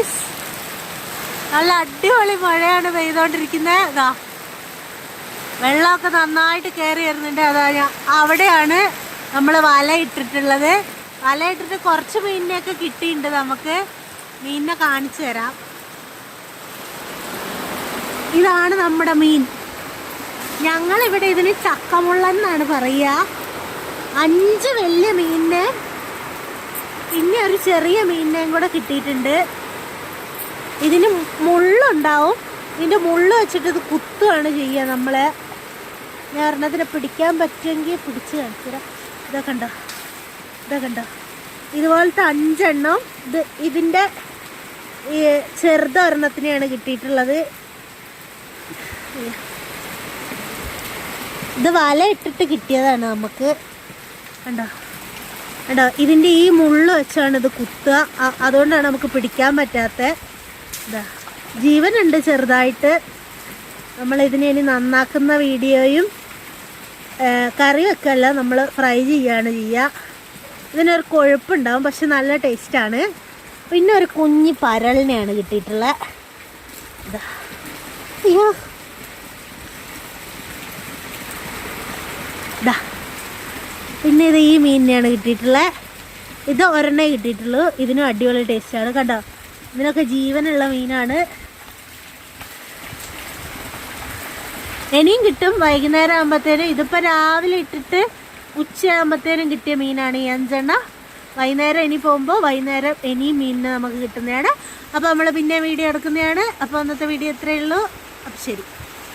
Guys, നല്ല അടിപൊളി മഴയാണ് പെയ്തോണ്ടിരിക്കുന്നത്. ഇതാ വെള്ളമൊക്കെ നന്നായിട്ട് കയറി വരുന്നുണ്ട്. അതാ അവിടെയാണ് നമ്മൾ വല ഇട്ടിട്ടുള്ളത്. വല ഇട്ടിട്ട് കുറച്ച് മീനിനെയൊക്കെ കിട്ടിയിട്ടുണ്ട്. നമുക്ക് മീനിനെ കാണിച്ചു തരാം. ഇതാണ് നമ്മുടെ മീൻ. ഞങ്ങളിവിടെ ഇതിന് ചക്കമുള്ളൻ എന്നാണ് പറയുക. 5 വലിയ മീനിനെ പിന്നെ ഒരു ചെറിയ മീനിനെയും കൂടെ കിട്ടിയിട്ടുണ്ട്. ഇതിന് മുള്ളുണ്ടാവും. ഇതിൻ്റെ മുള്ള് വെച്ചിട്ട് ഇത് കുത്തുകയാണ് ചെയ്യുക. നമ്മളെ ഞാൻ ഒരെണ്ണത്തിനെ പിടിക്കാൻ പറ്റുമെങ്കിൽ പിടിച്ച് കാണിച്ചുതരാം. ഇതൊക്കെ ഉണ്ടോ, ഇതൊക്കെ ഉണ്ടോ, ഇതുപോലത്തെ 5 എണ്ണം. ഇതിൻ്റെ ഈ ചെറുതൊരെണ്ണത്തിനെയാണ് കിട്ടിയിട്ടുള്ളത്. ഇത് വല ഇട്ടിട്ട് കിട്ടിയതാണ് നമുക്ക്. കണ്ടോ കണ്ടോ, ഇതിൻ്റെ ഈ മുള്ള് വെച്ചാണ് ഇത് കുത്തുക. അതുകൊണ്ടാണ് നമുക്ക് പിടിക്കാൻ പറ്റാത്തത്. ഇതാ ജീവനുണ്ട് ചെറുതായിട്ട്. നമ്മളിതിനെ ഇനി നന്നാക്കുന്ന വീഡിയോയും കറി വെക്കല്ല, നമ്മൾ ഫ്രൈ ചെയ്യുകയാണ് ചെയ്യുക. ഇതിനൊരു കൊഴുപ്പുണ്ടാവും, പക്ഷെ നല്ല ടേസ്റ്റാണ്. പിന്നെ ഒരു കുഞ്ഞി പരലിനെയാണ് കിട്ടിയിട്ടുള്ളത്. ഇതാ അയ്യോ, ഇതാ പിന്നെ ഇത് ഈ മീനിനെയാണ് കിട്ടിയിട്ടുള്ളത്. ഇത് ഒരെണ്ണേ കിട്ടിയിട്ടുള്ളൂ. ഇതിനും അടിപൊളി ടേസ്റ്റാണ്. കണ്ടോ, ഇതിനൊക്കെ ജീവനുള്ള മീനാണ്. ഇനിയും കിട്ടും വൈകുന്നേരം ആകുമ്പോഴത്തേനും. ഇതിപ്പോൾ രാവിലെ ഇട്ടിട്ട് ഉച്ചയാകുമ്പോഴത്തേനും കിട്ടിയ മീനാണ് ഈ 5 എണ്ണം. വൈകുന്നേരം ഇനി പോകുമ്പോൾ വൈകുന്നേരം ഇനിയും മീനിനെ നമുക്ക് കിട്ടുന്നതാണ്. അപ്പോൾ നമ്മൾ പിന്നെ വീഡിയോ എടുക്കുന്നതാണ്. അപ്പോൾ അന്നത്തെ വീഡിയോ ഇത്രയേ ഉള്ളൂ. അപ്പോൾ ശരി.